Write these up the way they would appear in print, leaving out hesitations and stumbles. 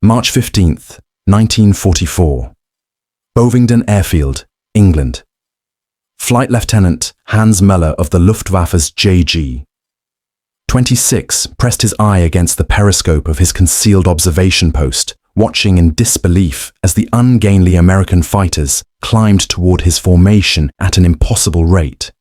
March 15th, 1944. Bovington Airfield, England. Flight Lieutenant Hans Meler of the Luftwaffe's JG. 26 pressed his eye against the periscope of his concealed observation post, watching in disbelief as the ungainly American fighters climbed toward his formation at an impossible rate.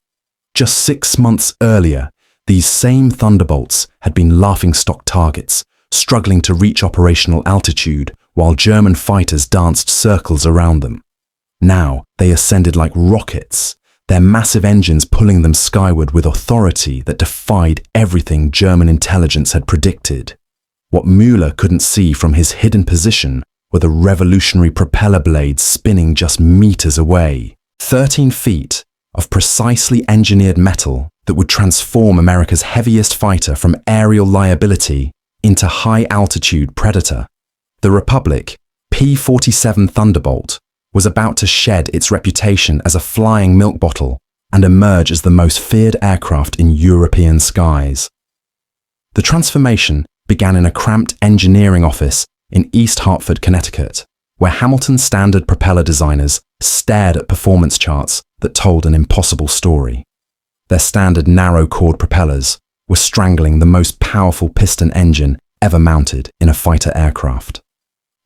Just 6 months earlier, these same Thunderbolts had been laughingstock targets, struggling to reach operational altitude while German fighters danced circles around them. Now they ascended like rockets, their massive engines pulling them skyward with authority that defied everything German intelligence had predicted. What Müller couldn't see from his hidden position were the revolutionary propeller blades spinning just meters away. 13 feet of precisely engineered metal that would transform America's heaviest fighter from aerial liability into high-altitude predator. The Republic, P-47 Thunderbolt, was about to shed its reputation as a flying milk bottle and emerge as the most feared aircraft in European skies. The transformation began in a cramped engineering office in East Hartford, Connecticut, where Hamilton Standard propeller designers stared at performance charts that told an impossible story. Their standard narrow-chord propellers were strangling the most powerful piston engine ever mounted in a fighter aircraft.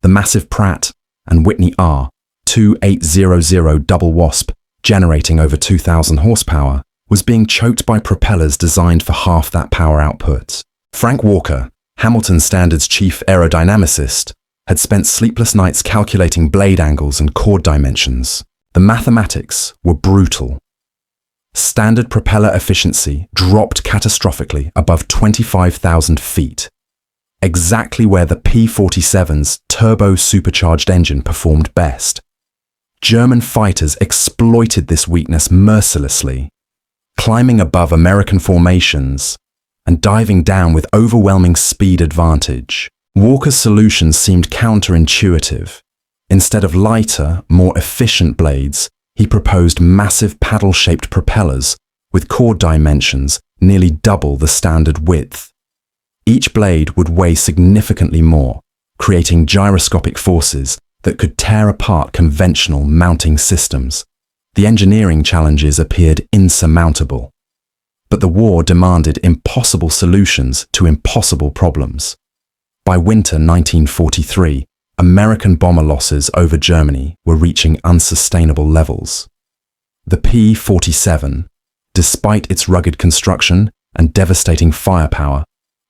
The massive Pratt and Whitney R2800 double wasp, generating over 2,000 horsepower, was being choked by propellers designed for half that power output. Frank Walker, Hamilton Standard's chief aerodynamicist, had spent sleepless nights calculating blade angles and chord dimensions. The mathematics were brutal. Standard propeller efficiency dropped catastrophically above 25,000 feet, exactly where the P-47's turbo-supercharged engine performed best. German fighters exploited this weakness mercilessly, climbing above American formations and diving down with overwhelming speed advantage. Walker's solution seemed counterintuitive. Instead of lighter, more efficient blades, he proposed massive paddle-shaped propellers with chord dimensions nearly double the standard width. Each blade would weigh significantly more, creating gyroscopic forces that could tear apart conventional mounting systems. The engineering challenges appeared insurmountable. But the war demanded impossible solutions to impossible problems. By winter 1943, American bomber losses over Germany were reaching unsustainable levels. The P-47, despite its rugged construction and devastating firepower,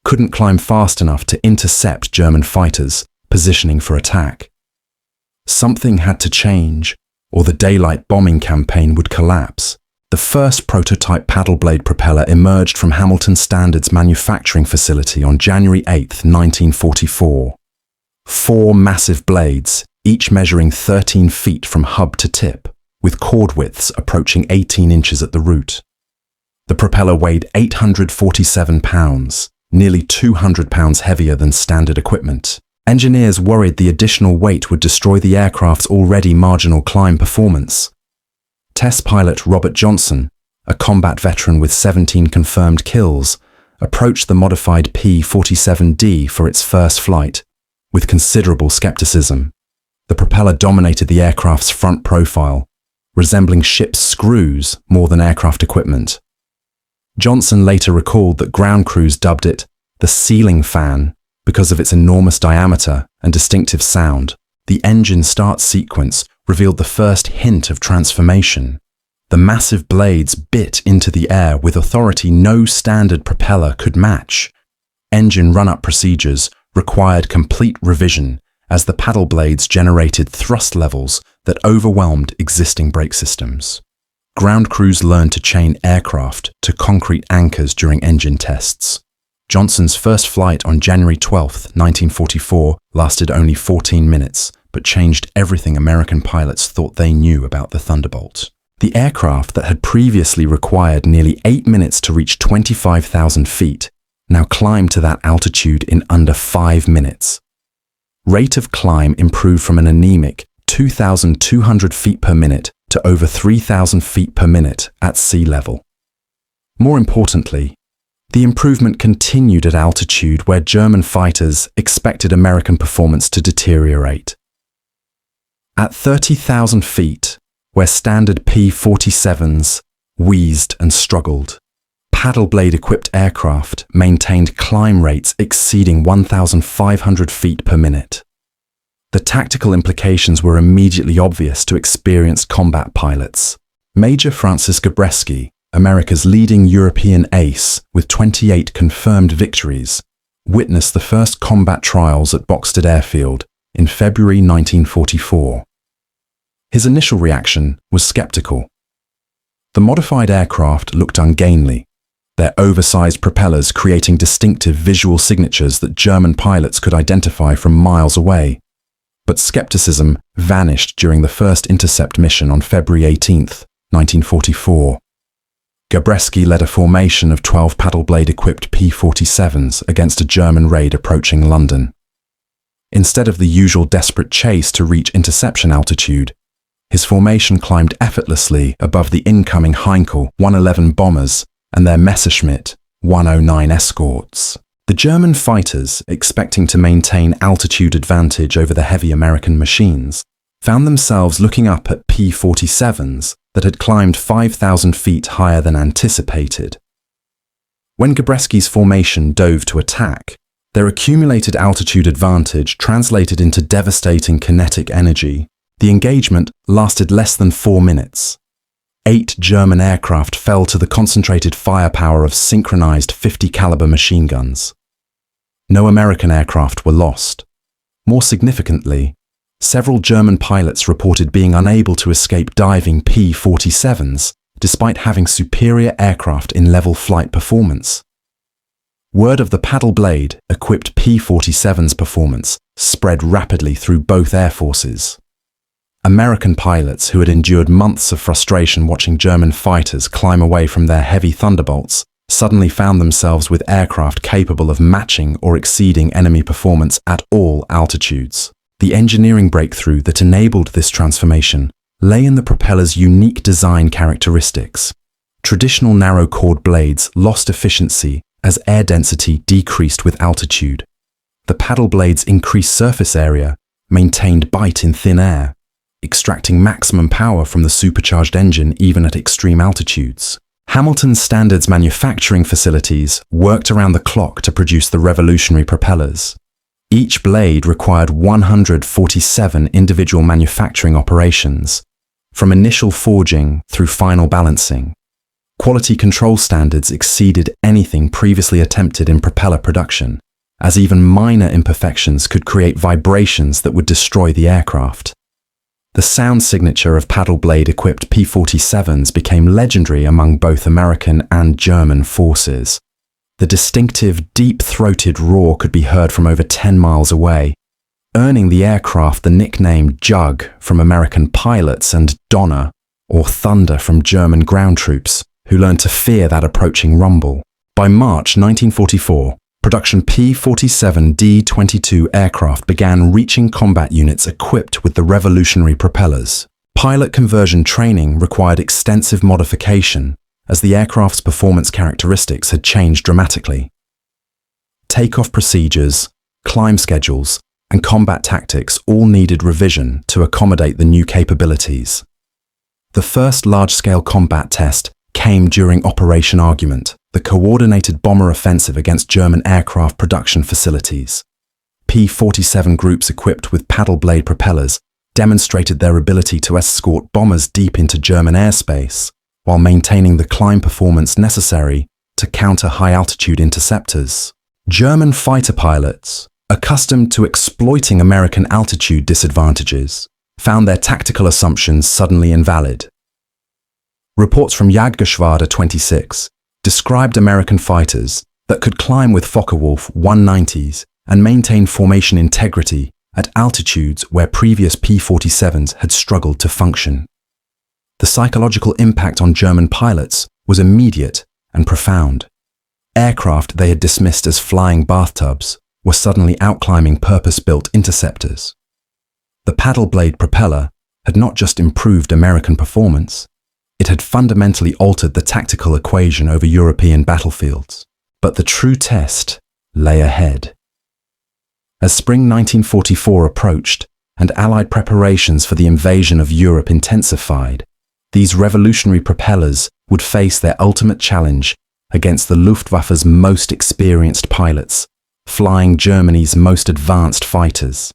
couldn't climb fast enough to intercept German fighters positioning for attack. Something had to change, or the daylight bombing campaign would collapse. The first prototype paddle blade propeller emerged from Hamilton Standard's manufacturing facility on January 8, 1944. 4 massive blades, each measuring 13 feet from hub to tip, with chord widths approaching 18 inches at the root. The propeller weighed 847 pounds, nearly 200 pounds heavier than standard equipment. Engineers worried the additional weight would destroy the aircraft's already marginal climb performance. Test pilot Robert Johnson, a combat veteran with 17 confirmed kills, approached the modified P-47D for its first flight with considerable skepticism. The propeller dominated the aircraft's front profile, resembling ship's screws more than aircraft equipment. Johnson later recalled that ground crews dubbed it the ceiling fan because of its enormous diameter and distinctive sound. The engine start sequence revealed the first hint of transformation. The massive blades bit into the air with authority no standard propeller could match. Engine run-up procedures required complete revision as the paddle blades generated thrust levels that overwhelmed existing brake systems. Ground crews learned to chain aircraft to concrete anchors during engine tests. Johnson's first flight on January 12, 1944, lasted only 14 minutes, but changed everything American pilots thought they knew about the Thunderbolt. The aircraft that had previously required nearly 8 minutes to reach 25,000 feet now climbed to that altitude in under 5 minutes. Rate of climb improved from an anemic 2,200 feet per minute to over 3,000 feet per minute at sea level. More importantly, The improvement continued at altitude where German fighters expected American performance to deteriorate. At 30,000 feet, where standard P-47s wheezed and struggled, paddle blade-equipped aircraft maintained climb rates exceeding 1,500 feet per minute. The tactical implications were immediately obvious to experienced combat pilots. Major Francis Gabreski, America's leading European ace with 28 confirmed victories, witnessed the first combat trials at Bovington Airfield in February 1944. His initial reaction was skeptical. The modified aircraft looked ungainly, their oversized propellers creating distinctive visual signatures that German pilots could identify from miles away. But skepticism vanished during the first intercept mission on February 18, 1944. Gabreski led a formation of 12 paddle blade-equipped P-47s against a German raid approaching London. Instead of the usual desperate chase to reach interception altitude, his formation climbed effortlessly above the incoming Heinkel 111 bombers and their Messerschmitt 109 escorts. The German fighters, expecting to maintain altitude advantage over the heavy American machines, found themselves looking up at P-47s that had climbed 5,000 feet higher than anticipated. When Gabreski's formation dove to attack, their accumulated altitude advantage translated into devastating kinetic energy. The engagement lasted less than 4 minutes. 8 German aircraft fell to the concentrated firepower of synchronized 50 caliber machine guns. No American aircraft were lost. More significantly, several German pilots reported being unable to escape diving P-47s despite having superior aircraft in level flight performance. Word of the paddle blade-equipped P-47's performance spread rapidly through both air forces. American pilots who had endured months of frustration watching German fighters climb away from their heavy Thunderbolts suddenly found themselves with aircraft capable of matching or exceeding enemy performance at all altitudes. The engineering breakthrough that enabled this transformation lay in the propeller's unique design characteristics. Traditional narrow-chord blades lost efficiency as air density decreased with altitude. The paddle blade's increased surface area maintained bite in thin air, extracting maximum power from the supercharged engine even at extreme altitudes. Hamilton Standard's manufacturing facilities worked around the clock to produce the revolutionary propellers. Each blade required 147 individual manufacturing operations, from initial forging through final balancing. Quality control standards exceeded anything previously attempted in propeller production, as even minor imperfections could create vibrations that would destroy the aircraft. The sound signature of paddle blade-equipped P-47s became legendary among both American and German forces. The distinctive, deep-throated roar could be heard from over 10 miles away, earning the aircraft the nickname Jug from American pilots and Donner, or Thunder, from German ground troops, who learned to fear that approaching rumble. By March 1944, production P-47 D-22 aircraft began reaching combat units equipped with the revolutionary propellers. Pilot conversion training required extensive modification, as the aircraft's performance characteristics had changed dramatically. Takeoff procedures, climb schedules, and combat tactics all needed revision to accommodate the new capabilities. The first large-scale combat test came during Operation Argument, the coordinated bomber offensive against German aircraft production facilities. P-47 groups equipped with paddle blade propellers demonstrated their ability to escort bombers deep into German airspace, while maintaining the climb performance necessary to counter high-altitude interceptors. German fighter pilots, accustomed to exploiting American altitude disadvantages, found their tactical assumptions suddenly invalid. Reports from Jagdgeschwader 26 described American fighters that could climb with Focke-Wulf 190s and maintain formation integrity at altitudes where previous P-47s had struggled to function. The psychological impact on German pilots was immediate and profound. Aircraft they had dismissed as flying bathtubs were suddenly outclimbing purpose-built interceptors. The paddle blade propeller had not just improved American performance, it had fundamentally altered the tactical equation over European battlefields. But the true test lay ahead. As spring 1944 approached and Allied preparations for the invasion of Europe intensified, these revolutionary propellers would face their ultimate challenge against the Luftwaffe's most experienced pilots, flying Germany's most advanced fighters.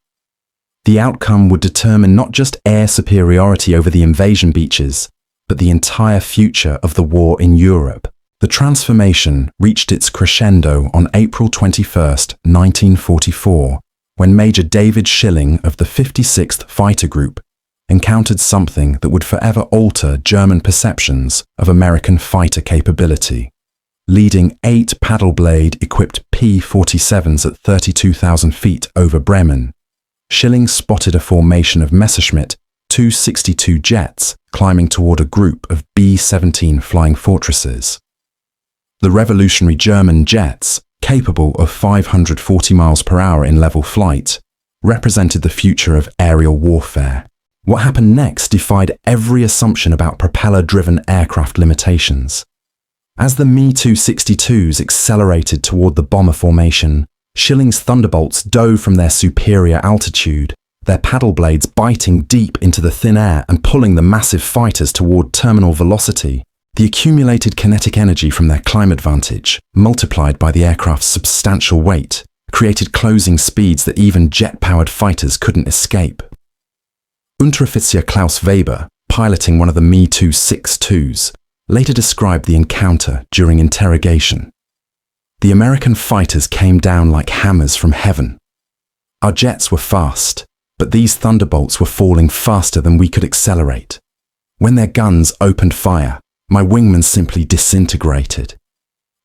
The outcome would determine not just air superiority over the invasion beaches, but the entire future of the war in Europe. The transformation reached its crescendo on April 21, 1944, when Major David Schilling of the 56th Fighter Group encountered something that would forever alter German perceptions of American fighter capability. Leading 8 paddle-blade-equipped P-47s at 32,000 feet over Bremen, Schilling spotted a formation of Messerschmitt Tu-62 jets climbing toward a group of B-17 flying fortresses. The revolutionary German jets, capable of 540 miles per hour in level flight, represented the future of aerial warfare. What happened next defied every assumption about propeller-driven aircraft limitations. As the Me-262s accelerated toward the bomber formation, Schilling's Thunderbolts dove from their superior altitude, their paddle blades biting deep into the thin air and pulling the massive fighters toward terminal velocity. The accumulated kinetic energy from their climb advantage, multiplied by the aircraft's substantial weight, created closing speeds that even jet-powered fighters couldn't escape. Unteroffizier Klaus Weber, piloting one of the Me-262s, later described the encounter during interrogation. The American fighters came down like hammers from heaven. Our jets were fast, but these Thunderbolts were falling faster than we could accelerate. When their guns opened fire, my wingmen simply disintegrated.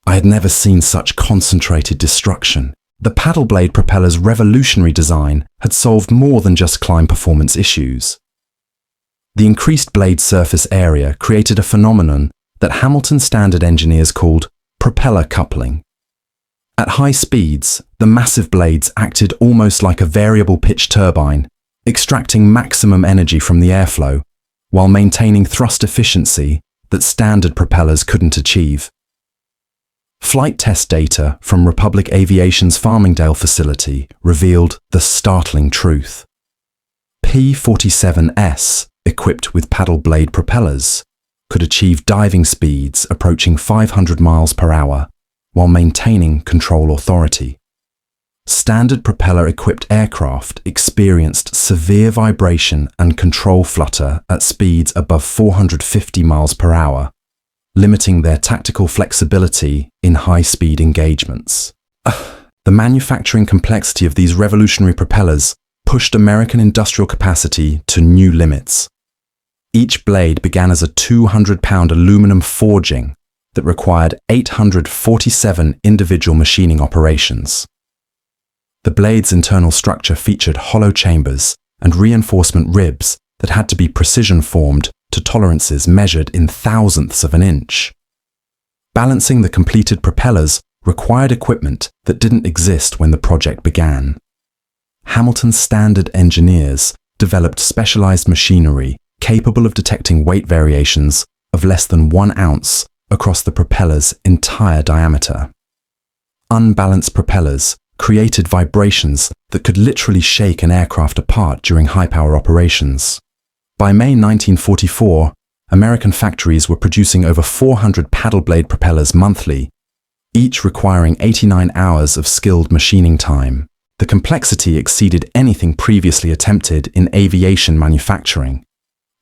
I had never seen such concentrated destruction. The paddle blade propeller's revolutionary design had solved more than just climb performance issues. The increased blade surface area created a phenomenon that Hamilton Standard engineers called propeller coupling. At high speeds, the massive blades acted almost like a variable pitch turbine, extracting maximum energy from the airflow, while maintaining thrust efficiency that standard propellers couldn't achieve. Flight test data from Republic Aviation's Farmingdale facility revealed the startling truth. P-47S, equipped with paddle blade propellers, could achieve diving speeds approaching 500 miles per hour while maintaining control authority. Standard propeller-equipped aircraft experienced severe vibration and control flutter at speeds above 450 miles per hour, limiting their tactical flexibility in high-speed engagements. The manufacturing complexity of these revolutionary propellers pushed American industrial capacity to new limits. Each blade began as a 200-pound aluminum forging that required 847 individual machining operations. The blade's internal structure featured hollow chambers and reinforcement ribs that had to be precision-formed to tolerances measured in thousandths of an inch. Balancing the completed propellers required equipment that didn't exist when the project began. Hamilton Standard engineers developed specialized machinery capable of detecting weight variations of less than 1 ounce across the propeller's entire diameter. Unbalanced propellers created vibrations that could literally shake an aircraft apart during high-power operations. By May 1944, American factories were producing over 400 paddle blade propellers monthly, each requiring 89 hours of skilled machining time. The complexity exceeded anything previously attempted in aviation manufacturing.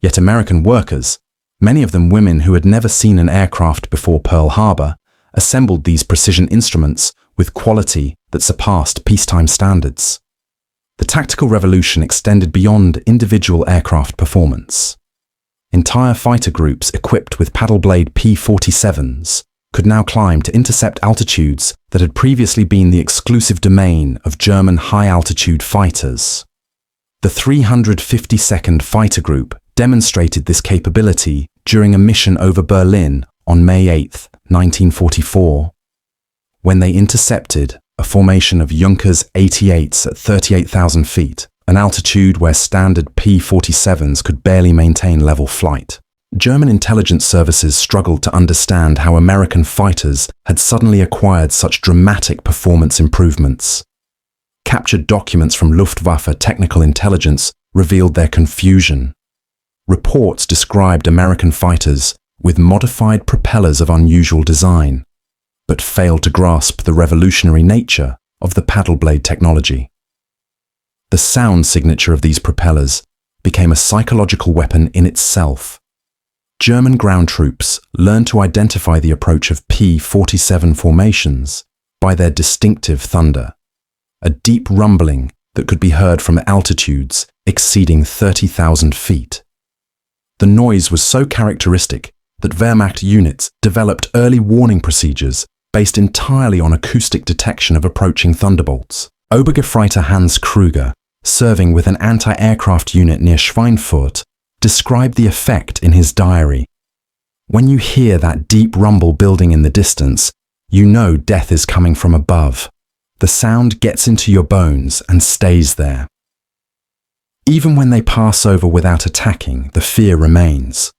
Yet American workers, many of them women who had never seen an aircraft before Pearl Harbor, assembled these precision instruments with quality that surpassed peacetime standards. The tactical revolution extended beyond individual aircraft performance. Entire fighter groups equipped with paddle blade P-47s could now climb to intercept altitudes that had previously been the exclusive domain of German high-altitude fighters. The 352nd Fighter Group demonstrated this capability during a mission over Berlin on May 8, 1944. When they intercepted a formation of Junkers 88s at 38,000 feet, an altitude where standard P-47s could barely maintain level flight. German intelligence services struggled to understand how American fighters had suddenly acquired such dramatic performance improvements. Captured documents from Luftwaffe technical intelligence revealed their confusion. Reports described American fighters with modified propellers of unusual design, but failed to grasp the revolutionary nature of the paddle blade technology. The sound signature of these propellers became a psychological weapon in itself. German ground troops learned to identify the approach of P-47 formations by their distinctive thunder, a deep rumbling that could be heard from altitudes exceeding 30,000 feet. The noise was so characteristic that Wehrmacht units developed early warning procedures based entirely on acoustic detection of approaching thunderbolts. Obergefreiter Hans Krüger, serving with an anti-aircraft unit near Schweinfurt, described the effect in his diary. "When you hear that deep rumble building in the distance, you know death is coming from above. The sound gets into your bones and stays there. Even when they pass over without attacking, the fear remains.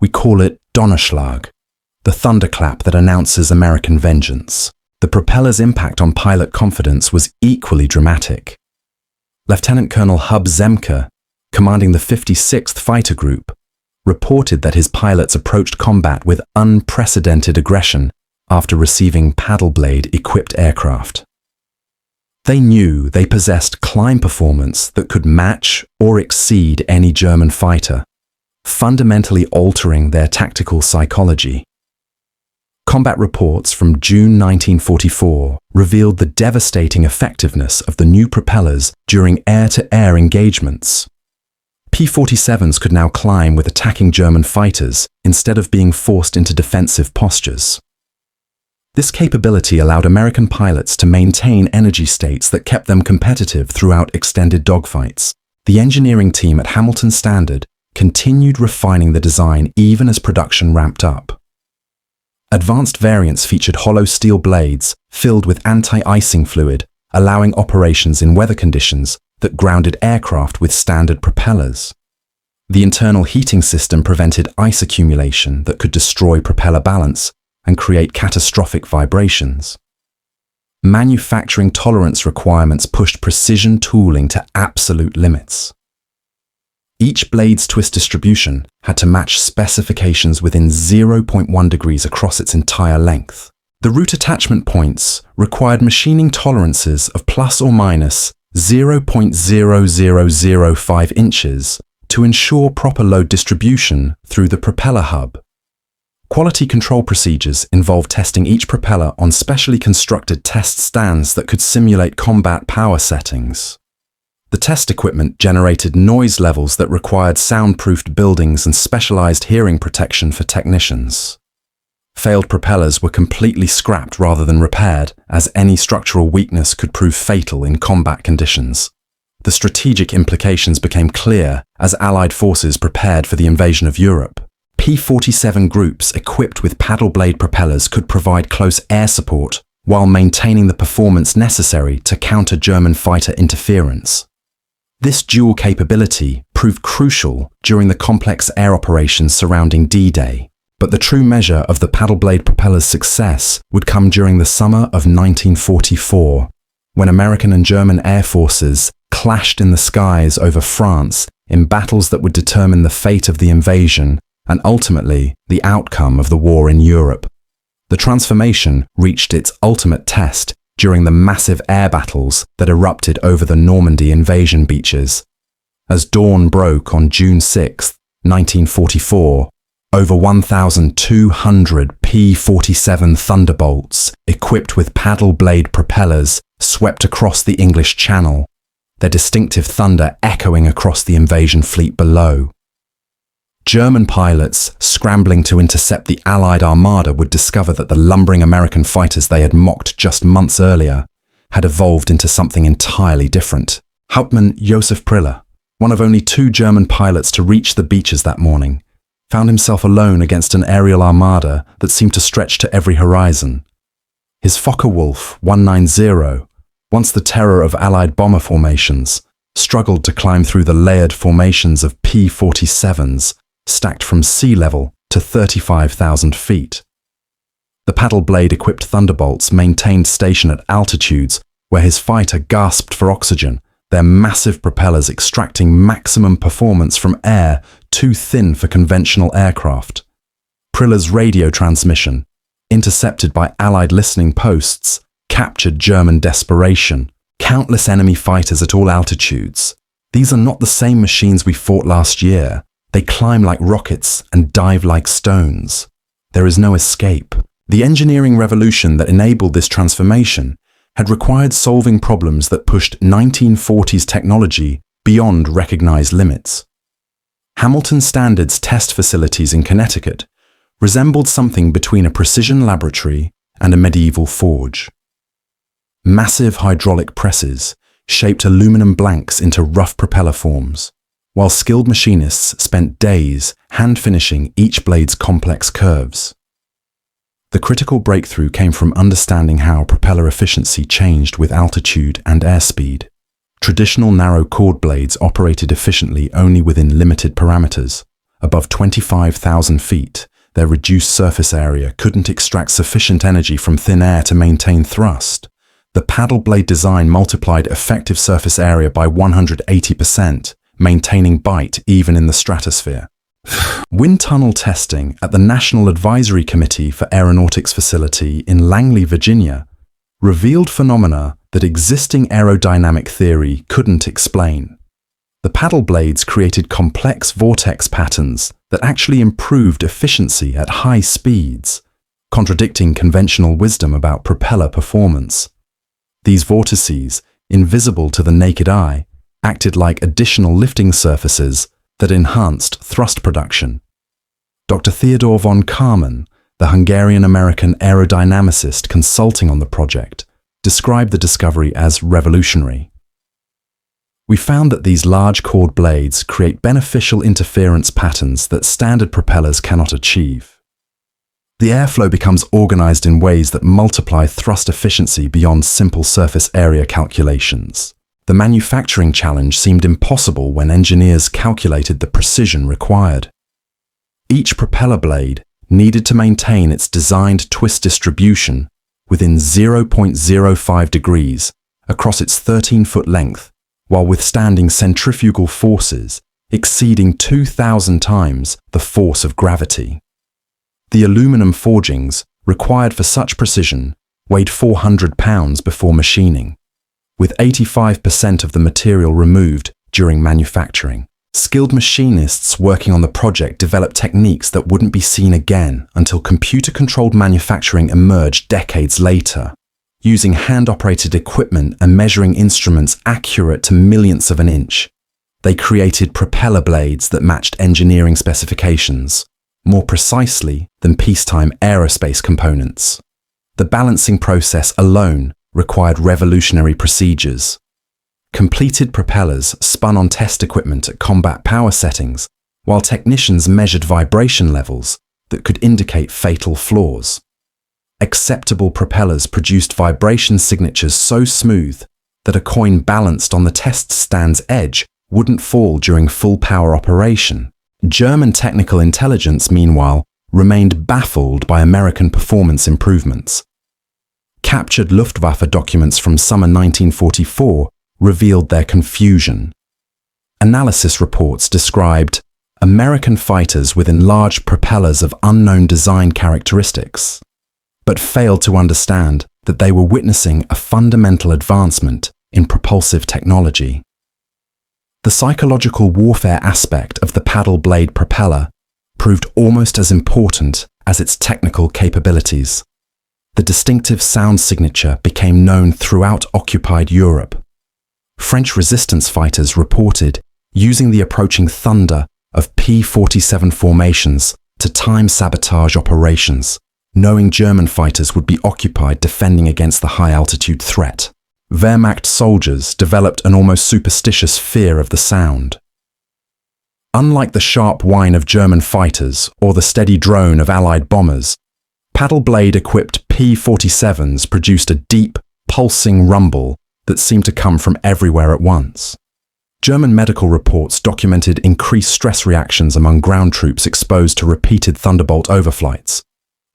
We call it Donnerschlag, the thunderclap that announces American vengeance." The propeller's impact on pilot confidence was equally dramatic. Lieutenant Colonel Hub Zemke, commanding the 56th Fighter Group, reported that his pilots approached combat with unprecedented aggression after receiving paddle blade-equipped aircraft. They knew they possessed climb performance that could match or exceed any German fighter, fundamentally altering their tactical psychology. Combat reports from June 1944 revealed the devastating effectiveness of the new propellers during air-to-air engagements. P-47s could now climb with attacking German fighters instead of being forced into defensive postures. This capability allowed American pilots to maintain energy states that kept them competitive throughout extended dogfights. The engineering team at Hamilton Standard continued refining the design even as production ramped up. Advanced variants featured hollow steel blades filled with anti-icing fluid, allowing operations in weather conditions that grounded aircraft with standard propellers. The internal heating system prevented ice accumulation that could destroy propeller balance and create catastrophic vibrations. Manufacturing tolerance requirements pushed precision tooling to absolute limits. Each blade's twist distribution had to match specifications within 0.1 degrees across its entire length. The root attachment points required machining tolerances of plus or minus 0.0005 inches to ensure proper load distribution through the propeller hub. Quality control procedures involved testing each propeller on specially constructed test stands that could simulate combat power settings. The test equipment generated noise levels that required soundproofed buildings and specialized hearing protection for technicians. Failed propellers were completely scrapped rather than repaired, as any structural weakness could prove fatal in combat conditions. The strategic implications became clear as Allied forces prepared for the invasion of Europe. P-47 groups equipped with paddle blade propellers could provide close air support while maintaining the performance necessary to counter German fighter interference. This dual capability proved crucial during the complex air operations surrounding D-Day, but the true measure of the paddle blade propeller's success would come during the summer of 1944, when American and German air forces clashed in the skies over France in battles that would determine the fate of the invasion and ultimately the outcome of the war in Europe. The transformation reached its ultimate test during the massive air battles that erupted over the Normandy invasion beaches. As dawn broke on June 6, 1944, over 1,200 P-47 Thunderbolts, equipped with paddle blade propellers, swept across the English Channel, their distinctive thunder echoing across the invasion fleet below. German pilots, scrambling to intercept the Allied armada, would discover that the lumbering American fighters they had mocked just months earlier had evolved into something entirely different. Hauptmann Josef Priller, one of only 2 German pilots to reach the beaches that morning, found himself alone against an aerial armada that seemed to stretch to every horizon. His Focke-Wulf 190, once the terror of Allied bomber formations, struggled to climb through the layered formations of P-47s stacked from sea level to 35,000 feet. The paddle blade-equipped Thunderbolts maintained station at altitudes where his fighter gasped for oxygen, their massive propellers extracting maximum performance from air too thin for conventional aircraft. Propeller's radio transmission, intercepted by Allied listening posts, captured German desperation. Countless enemy fighters at all altitudes. These are not the same machines we fought last year. They climb like rockets and dive like stones. There is no escape. The engineering revolution that enabled this transformation had required solving problems that pushed 1940s technology beyond recognized limits. Hamilton Standard's test facilities in Connecticut resembled something between a precision laboratory and a medieval forge. Massive hydraulic presses shaped aluminum blanks into rough propeller forms, while skilled machinists spent days hand-finishing each blade's complex curves. The critical breakthrough came from understanding how propeller efficiency changed with altitude and airspeed. Traditional narrow chord blades operated efficiently only within limited parameters. Above 25,000 feet, their reduced surface area couldn't extract sufficient energy from thin air to maintain thrust. The paddle blade design multiplied effective surface area by 180%, maintaining bite even in the stratosphere. Wind tunnel testing at the National Advisory Committee for Aeronautics facility in Langley, Virginia, revealed phenomena that existing aerodynamic theory couldn't explain. The paddle blades created complex vortex patterns that actually improved efficiency at high speeds, contradicting conventional wisdom about propeller performance. These vortices, invisible to the naked eye, acted like additional lifting surfaces that enhanced thrust production. Dr. Theodor von Karman, the Hungarian-American aerodynamicist consulting on the project, described the discovery as revolutionary. We found that these large chord blades create beneficial interference patterns that standard propellers cannot achieve. The airflow becomes organized in ways that multiply thrust efficiency beyond simple surface area calculations. The manufacturing challenge seemed impossible when engineers calculated the precision required. Each propeller blade needed to maintain its designed twist distribution within 0.05 degrees across its 13-foot length, while withstanding centrifugal forces exceeding 2,000 times the force of gravity. The aluminum forgings required for such precision weighed 400 pounds before machining, with 85% of the material removed during manufacturing. Skilled machinists working on the project developed techniques that wouldn't be seen again until computer-controlled manufacturing emerged decades later. Using hand-operated equipment and measuring instruments accurate to millionths of an inch, they created propeller blades that matched engineering specifications more precisely than peacetime aerospace components. The balancing process alone required revolutionary procedures. Completed propellers spun on test equipment at combat power settings, while technicians measured vibration levels that could indicate fatal flaws. Acceptable propellers produced vibration signatures so smooth that a coin balanced on the test stand's edge wouldn't fall during full power operation. German technical intelligence, meanwhile, remained baffled by American performance improvements. Captured Luftwaffe documents from summer 1944 revealed their confusion. Analysis reports described American fighters with enlarged propellers of unknown design characteristics, but failed to understand that they were witnessing a fundamental advancement in propulsive technology. The psychological warfare aspect of the paddle blade propeller proved almost as important as its technical capabilities. The distinctive sound signature became known throughout occupied Europe. French resistance fighters reported using the approaching thunder of P-47 formations to time sabotage operations, knowing German fighters would be occupied defending against the high-altitude threat. Wehrmacht soldiers developed an almost superstitious fear of the sound. Unlike the sharp whine of German fighters or the steady drone of Allied bombers, paddle blade-equipped P-47s produced a deep, pulsing rumble that seemed to come from everywhere at once. German medical reports documented increased stress reactions among ground troops exposed to repeated Thunderbolt overflights.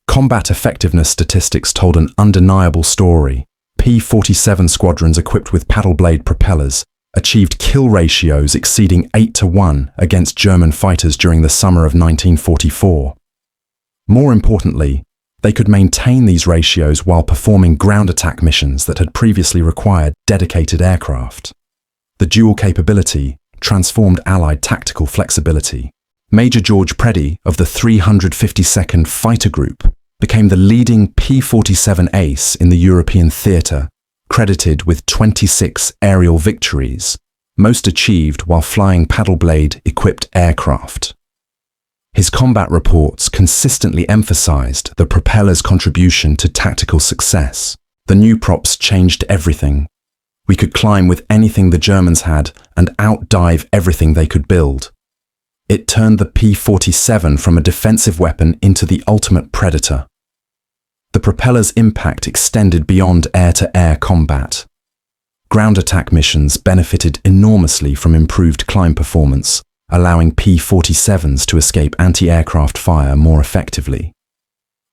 Combat effectiveness statistics told an undeniable story. P-47 squadrons equipped with paddle blade propellers achieved kill ratios exceeding 8-1 against German fighters during the summer of 1944. More importantly, they could maintain these ratios while performing ground attack missions that had previously required dedicated aircraft. The dual capability transformed Allied tactical flexibility. Major George Preddy of the 352nd Fighter Group became the leading P-47 ace in the European theatre, credited with 26 aerial victories, most achieved while flying paddle blade-equipped aircraft. His combat reports consistently emphasized the propeller's contribution to tactical success. The new props changed everything. We could climb with anything the Germans had and outdive everything they could build. It turned the P-47 from a defensive weapon into the ultimate predator. The propeller's impact extended beyond air-to-air combat. Ground attack missions benefited enormously from improved climb performance, allowing P-47s to escape anti-aircraft fire more effectively.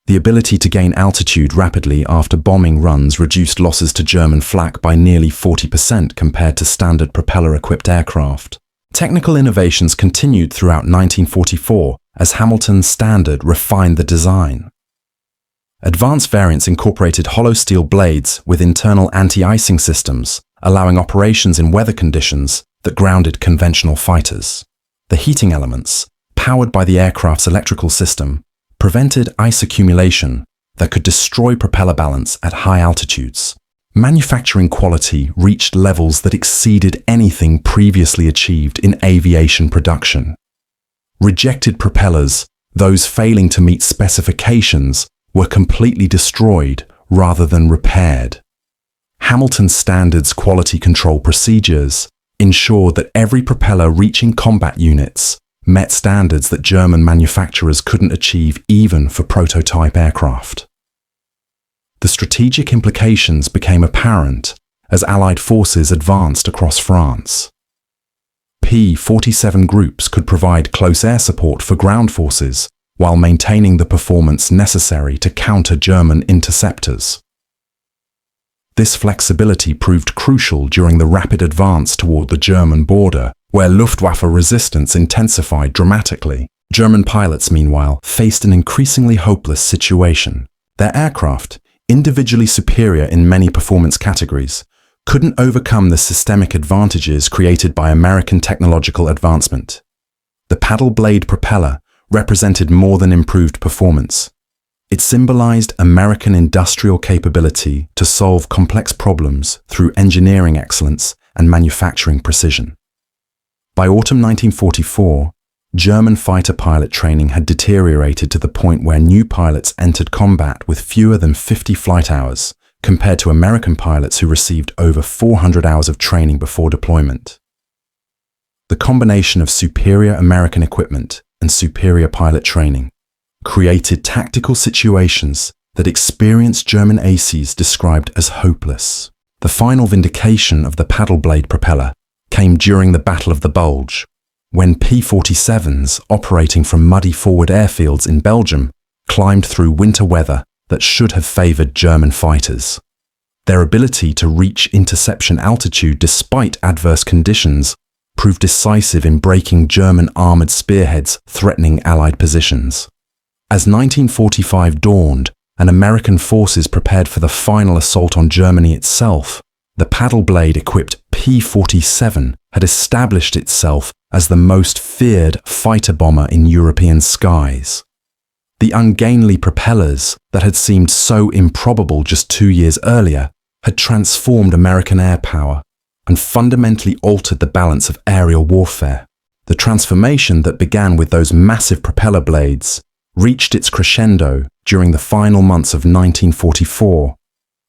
The ability to gain altitude rapidly after bombing runs reduced losses to German flak by nearly 40% compared to standard propeller-equipped aircraft. Technical innovations continued throughout 1944 as Hamilton's standard refined the design. Advanced variants incorporated hollow steel blades with internal anti-icing systems, allowing operations in weather conditions that grounded conventional fighters. The heating elements, powered by the aircraft's electrical system, prevented ice accumulation that could destroy propeller balance at high altitudes. Manufacturing quality reached levels that exceeded anything previously achieved in aviation production. Rejected propellers, those failing to meet specifications, were completely destroyed rather than repaired. Hamilton Standard's quality control procedures ensured that every propeller reaching combat units met standards that German manufacturers couldn't achieve even for prototype aircraft. The strategic implications became apparent as Allied forces advanced across France. P-47 groups could provide close air support for ground forces while maintaining the performance necessary to counter German interceptors. This flexibility proved crucial during the rapid advance toward the German border, where Luftwaffe resistance intensified dramatically. German pilots, meanwhile, faced an increasingly hopeless situation. Their aircraft, individually superior in many performance categories, couldn't overcome the systemic advantages created by American technological advancement. The paddle blade propeller represented more than improved performance. It symbolized American industrial capability to solve complex problems through engineering excellence and manufacturing precision. By autumn 1944, German fighter pilot training had deteriorated to the point where new pilots entered combat with fewer than 50 flight hours, compared to American pilots who received over 400 hours of training before deployment. The combination of superior American equipment and superior pilot training created tactical situations that experienced German aces described as hopeless. The final vindication of the paddle blade propeller came during the Battle of the Bulge, when P-47s operating from muddy forward airfields in Belgium climbed through winter weather that should have favored German fighters. Their ability to reach interception altitude despite adverse conditions proved decisive in breaking German armored spearheads threatening Allied positions. As 1945 dawned and American forces prepared for the final assault on Germany itself, the paddle blade-equipped P-47 had established itself as the most feared fighter bomber in European skies. The ungainly propellers that had seemed so improbable just 2 years earlier had transformed American air power and fundamentally altered the balance of aerial warfare. The transformation that began with those massive propeller blades reached its crescendo during the final months of 1944,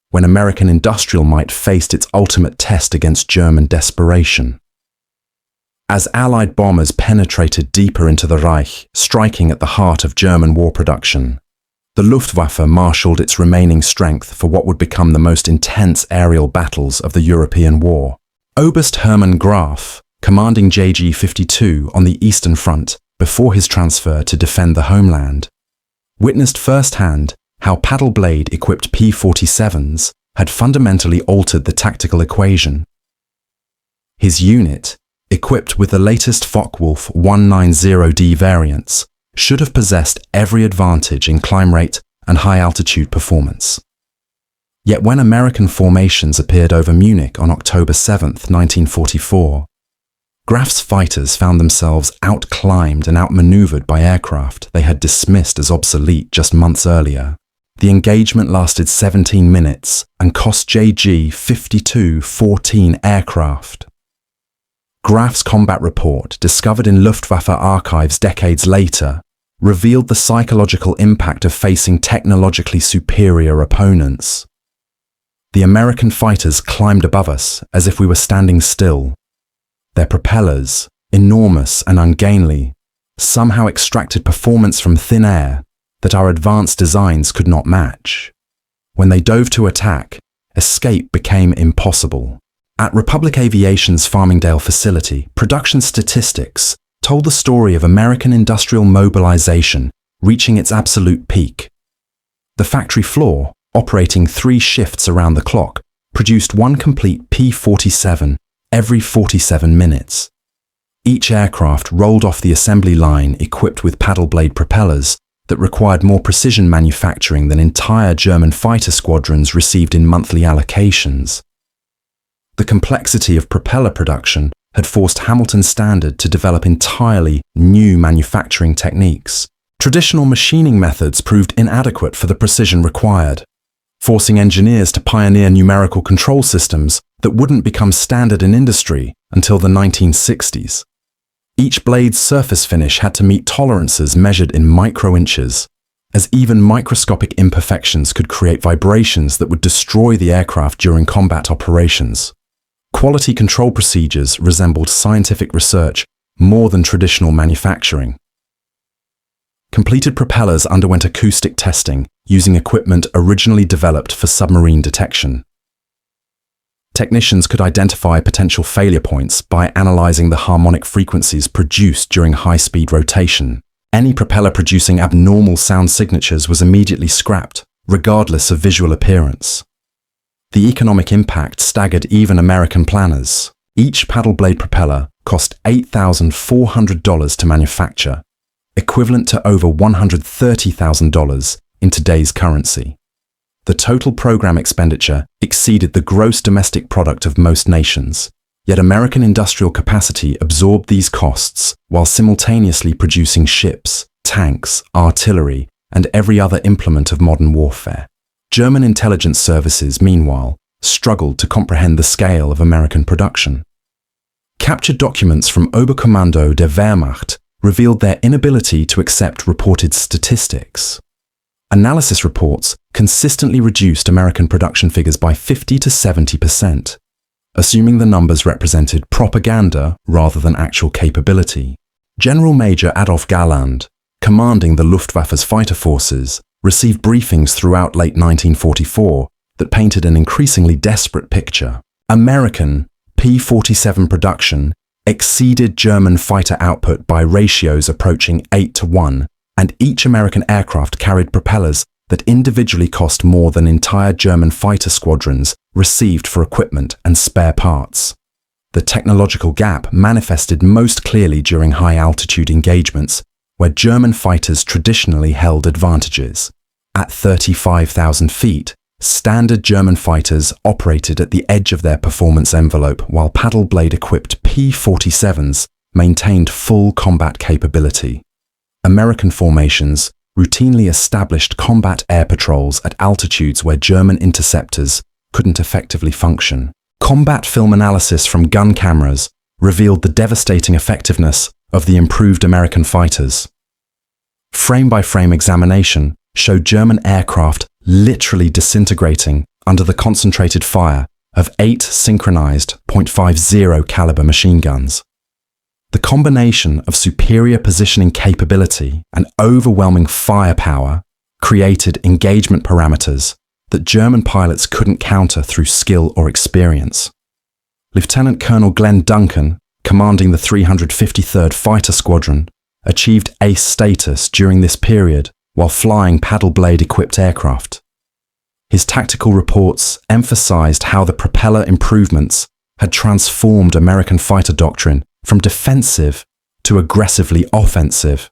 when American industrial might faced its ultimate test against German desperation. As Allied bombers penetrated deeper into the Reich, striking at the heart of German war production, the Luftwaffe marshaled its remaining strength for what would become the most intense aerial battles of the European war. Oberst Hermann Graf, commanding JG-52 on the Eastern Front before his transfer to defend the homeland, witnessed firsthand how paddle-blade-equipped P-47s had fundamentally altered the tactical equation. His unit, equipped with the latest Focke-Wulf 190D variants, should have possessed every advantage in climb rate and high-altitude performance. Yet when American formations appeared over Munich on October 7, 1944, Graf's fighters found themselves outclimbed and outmaneuvered by aircraft they had dismissed as obsolete just months earlier. The engagement lasted 17 minutes and cost JG-52 14 aircraft. Graf's combat report, discovered in Luftwaffe archives decades later, revealed the psychological impact of facing technologically superior opponents. The American fighters climbed above us as if we were standing still. Their propellers, enormous and ungainly, somehow extracted performance from thin air that our advanced designs could not match. When they dove to attack, escape became impossible. At Republic Aviation's Farmingdale facility, production statistics told the story of American industrial mobilization reaching its absolute peak. The factory floor, operating 3 shifts around the clock, produced one complete P-47 every 47 minutes. Each aircraft rolled off the assembly line equipped with paddle blade propellers that required more precision manufacturing than entire German fighter squadrons received in monthly allocations. The complexity of propeller production had forced Hamilton Standard to develop entirely new manufacturing techniques. Traditional machining methods proved inadequate for the precision required, forcing engineers to pioneer numerical control systems that wouldn't become standard in industry until the 1960s. Each blade's surface finish had to meet tolerances measured in micro-inches, as even microscopic imperfections could create vibrations that would destroy the aircraft during combat operations. Quality control procedures resembled scientific research more than traditional manufacturing. Completed propellers underwent acoustic testing using equipment originally developed for submarine detection. Technicians could identify potential failure points by analyzing the harmonic frequencies produced during high-speed rotation. Any propeller producing abnormal sound signatures was immediately scrapped, regardless of visual appearance. The economic impact staggered even American planners. Each paddle blade propeller cost $8,400 to manufacture, equivalent to over $130,000 in today's currency. The total program expenditure exceeded the gross domestic product of most nations, yet American industrial capacity absorbed these costs while simultaneously producing ships, tanks, artillery, and every other implement of modern warfare. German intelligence services, meanwhile, struggled to comprehend the scale of American production. Captured documents from Oberkommando der Wehrmacht revealed their inability to accept reported statistics. Analysis reports consistently reduced American production figures by 50 to 70%, assuming the numbers represented propaganda rather than actual capability. General Major Adolf Galland, commanding the Luftwaffe's fighter forces, received briefings throughout late 1944 that painted an increasingly desperate picture. American P-47 production exceeded German fighter output by ratios approaching 8-to-1, and each American aircraft carried propellers that individually cost more than entire German fighter squadrons received for equipment and spare parts. The technological gap manifested most clearly during high-altitude engagements, where German fighters traditionally held advantages. At 35,000 feet, standard German fighters operated at the edge of their performance envelope, while paddle blade-equipped P-47s maintained full combat capability. American formations routinely established combat air patrols at altitudes where German interceptors couldn't effectively function. Combat film analysis from gun cameras revealed the devastating effectiveness of the improved American fighters. Frame-by-frame examination showed German aircraft literally disintegrating under the concentrated fire of 8 synchronized .50 caliber machine guns. The combination of superior positioning capability and overwhelming firepower created engagement parameters that German pilots couldn't counter through skill or experience. Lieutenant Colonel Glenn Duncan, commanding the 353rd Fighter Squadron, achieved ace status during this period while flying paddle blade-equipped aircraft. His tactical reports emphasized how the propeller improvements had transformed American fighter doctrine from defensive to aggressively offensive.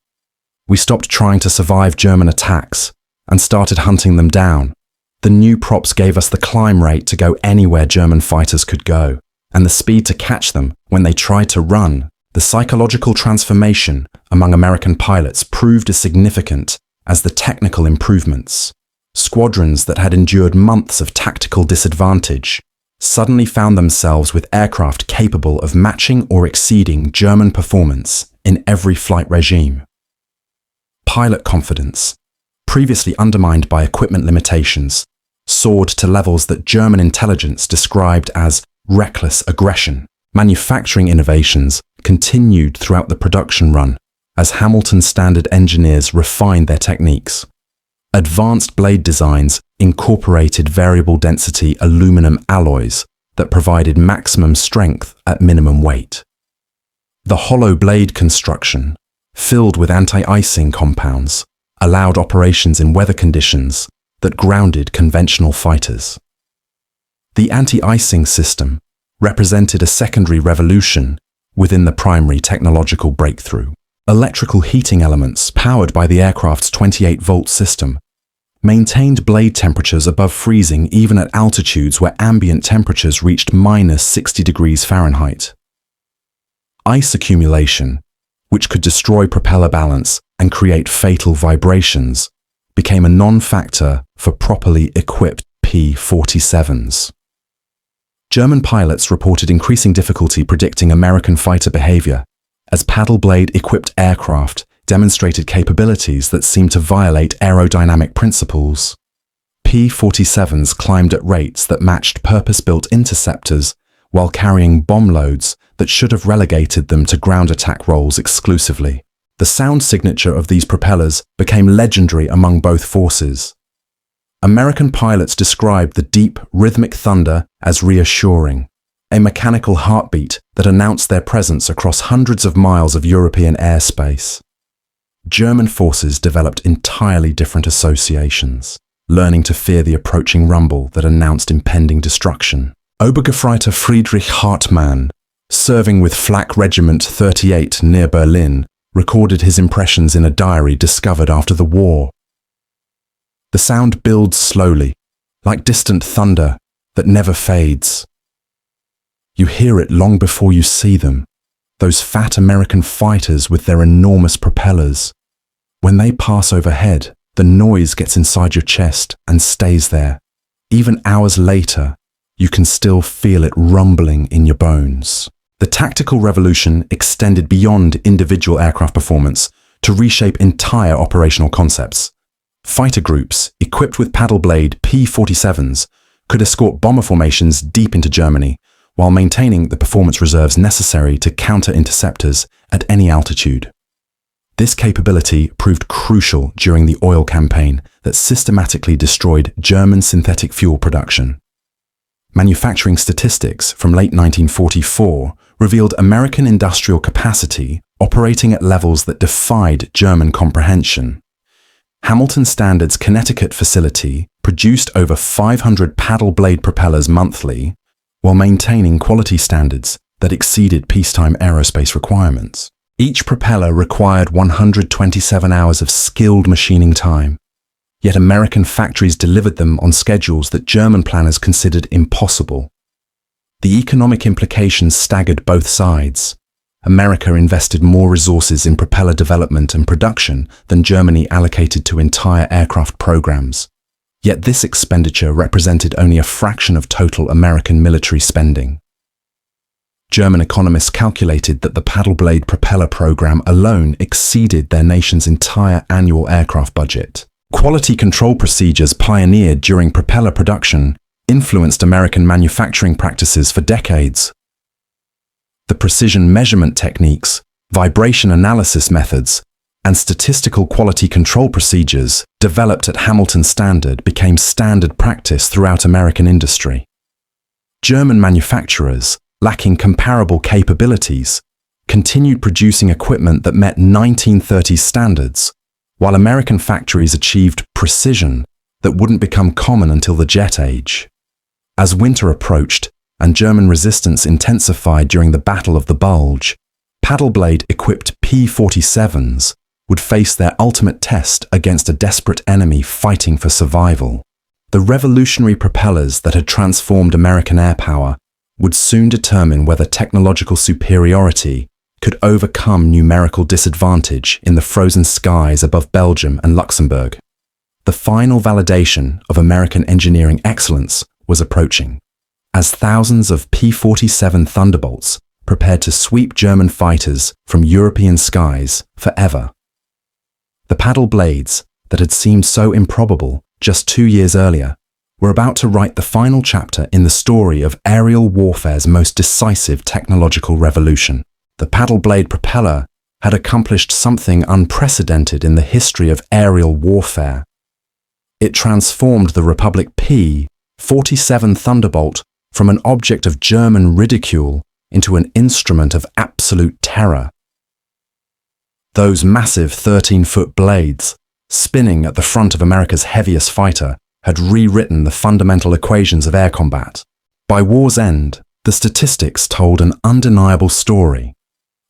We stopped trying to survive German attacks and started hunting them down. The new props gave us the climb rate to go anywhere German fighters could go, and the speed to catch them when they tried to run. The psychological transformation among American pilots proved as significant as the technical improvements. Squadrons that had endured months of tactical disadvantage suddenly found themselves with aircraft capable of matching or exceeding German performance in every flight regime. Pilot confidence, previously undermined by equipment limitations, soared to levels that German intelligence described as reckless aggression. Manufacturing innovations continued throughout the production run as Hamilton Standard engineers refined their techniques. Advanced blade designs incorporated variable density aluminum alloys that provided maximum strength at minimum weight. The hollow blade construction, filled with anti-icing compounds, allowed operations in weather conditions that grounded conventional fighters. The anti-icing system represented a secondary revolution within the primary technological breakthrough. Electrical heating elements powered by the aircraft's 28-volt system maintained blade temperatures above freezing even at altitudes where ambient temperatures reached -60 degrees Fahrenheit. Ice accumulation, which could destroy propeller balance and create fatal vibrations, became a non-factor for properly equipped P-47s. German pilots reported increasing difficulty predicting American fighter behavior as paddle blade-equipped aircraft demonstrated capabilities that seemed to violate aerodynamic principles. P-47s climbed at rates that matched purpose-built interceptors while carrying bomb loads that should have relegated them to ground attack roles exclusively. The sound signature of these propellers became legendary among both forces. American pilots described the deep, rhythmic thunder as reassuring, a mechanical heartbeat that announced their presence across hundreds of miles of European airspace. German forces developed entirely different associations, learning to fear the approaching rumble that announced impending destruction. Obergefreiter Friedrich Hartmann, serving with Flak Regiment 38 near Berlin, recorded his impressions in a diary discovered after the war. The sound builds slowly, like distant thunder that never fades. You hear it long before you see them, those fat American fighters with their enormous propellers. When they pass overhead, the noise gets inside your chest and stays there. Even hours later, you can still feel it rumbling in your bones. The tactical revolution extended beyond individual aircraft performance to reshape entire operational concepts. Fighter groups equipped with paddle blade P-47s could escort bomber formations deep into Germany while maintaining the performance reserves necessary to counter interceptors at any altitude. This capability proved crucial during the oil campaign that systematically destroyed German synthetic fuel production. Manufacturing statistics from late 1944 revealed American industrial capacity operating at levels that defied German comprehension. Hamilton Standard's Connecticut facility produced over 500 paddle blade propellers monthly while maintaining quality standards that exceeded peacetime aerospace requirements. Each propeller required 127 hours of skilled machining time, yet American factories delivered them on schedules that German planners considered impossible. The economic implications staggered both sides. America invested more resources in propeller development and production than Germany allocated to entire aircraft programs. Yet this expenditure represented only a fraction of total American military spending. German economists calculated that the paddle blade propeller program alone exceeded their nation's entire annual aircraft budget. Quality control procedures pioneered during propeller production influenced American manufacturing practices for decades. The precision measurement techniques, vibration analysis methods, and statistical quality control procedures developed at Hamilton Standard became standard practice throughout American industry. German manufacturers, lacking comparable capabilities, continued producing equipment that met 1930s standards, while American factories achieved precision that wouldn't become common until the jet age. As winter approached and German resistance intensified during the Battle of the Bulge, paddle-blade-equipped P-47s would face their ultimate test against a desperate enemy fighting for survival. The revolutionary propellers that had transformed American air power would soon determine whether technological superiority could overcome numerical disadvantage in the frozen skies above Belgium and Luxembourg. The final validation of American engineering excellence was approaching, as thousands of P-47 Thunderbolts prepared to sweep German fighters from European skies forever. The paddle blades that had seemed so improbable just 2 years earlier were about to write the final chapter in the story of aerial warfare's most decisive technological revolution. The paddle blade propeller had accomplished something unprecedented in the history of aerial warfare. It transformed the Republic P-47 Thunderbolt from an object of German ridicule into an instrument of absolute terror. Those massive 13-foot blades, spinning at the front of America's heaviest fighter, had rewritten the fundamental equations of air combat. By war's end, the statistics told an undeniable story.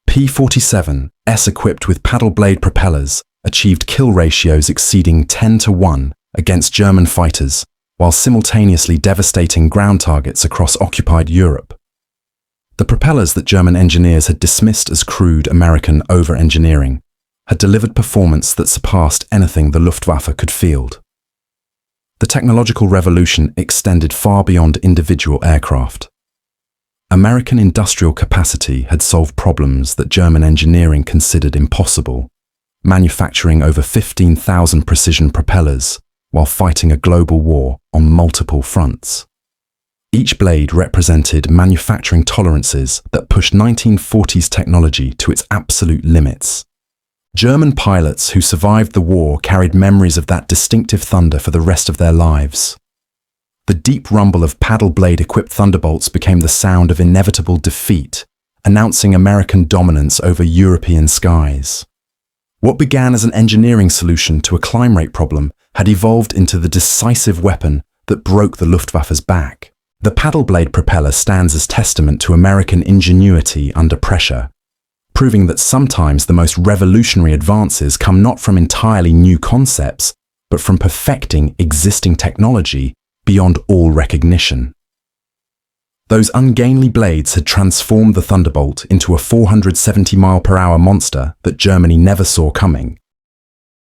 P-47s equipped with paddle blade propellers achieved kill ratios exceeding 10-1 against German fighters, while simultaneously devastating ground targets across occupied Europe. The propellers that German engineers had dismissed as crude American over-engineering had delivered performance that surpassed anything the Luftwaffe could field. The technological revolution extended far beyond individual aircraft. American industrial capacity had solved problems that German engineering considered impossible, manufacturing over 15,000 precision propellers while fighting a global war on multiple fronts. Each blade represented manufacturing tolerances that pushed 1940s technology to its absolute limits. German pilots who survived the war carried memories of that distinctive thunder for the rest of their lives. The deep rumble of paddle blade-equipped Thunderbolts became the sound of inevitable defeat, announcing American dominance over European skies. What began as an engineering solution to a climb rate problem had evolved into the decisive weapon that broke the Luftwaffe's back. The paddle blade propeller stands as testament to American ingenuity under pressure, proving that sometimes the most revolutionary advances come not from entirely new concepts, but from perfecting existing technology beyond all recognition. Those ungainly blades had transformed the Thunderbolt into a 470-mile-per-hour monster that Germany never saw coming.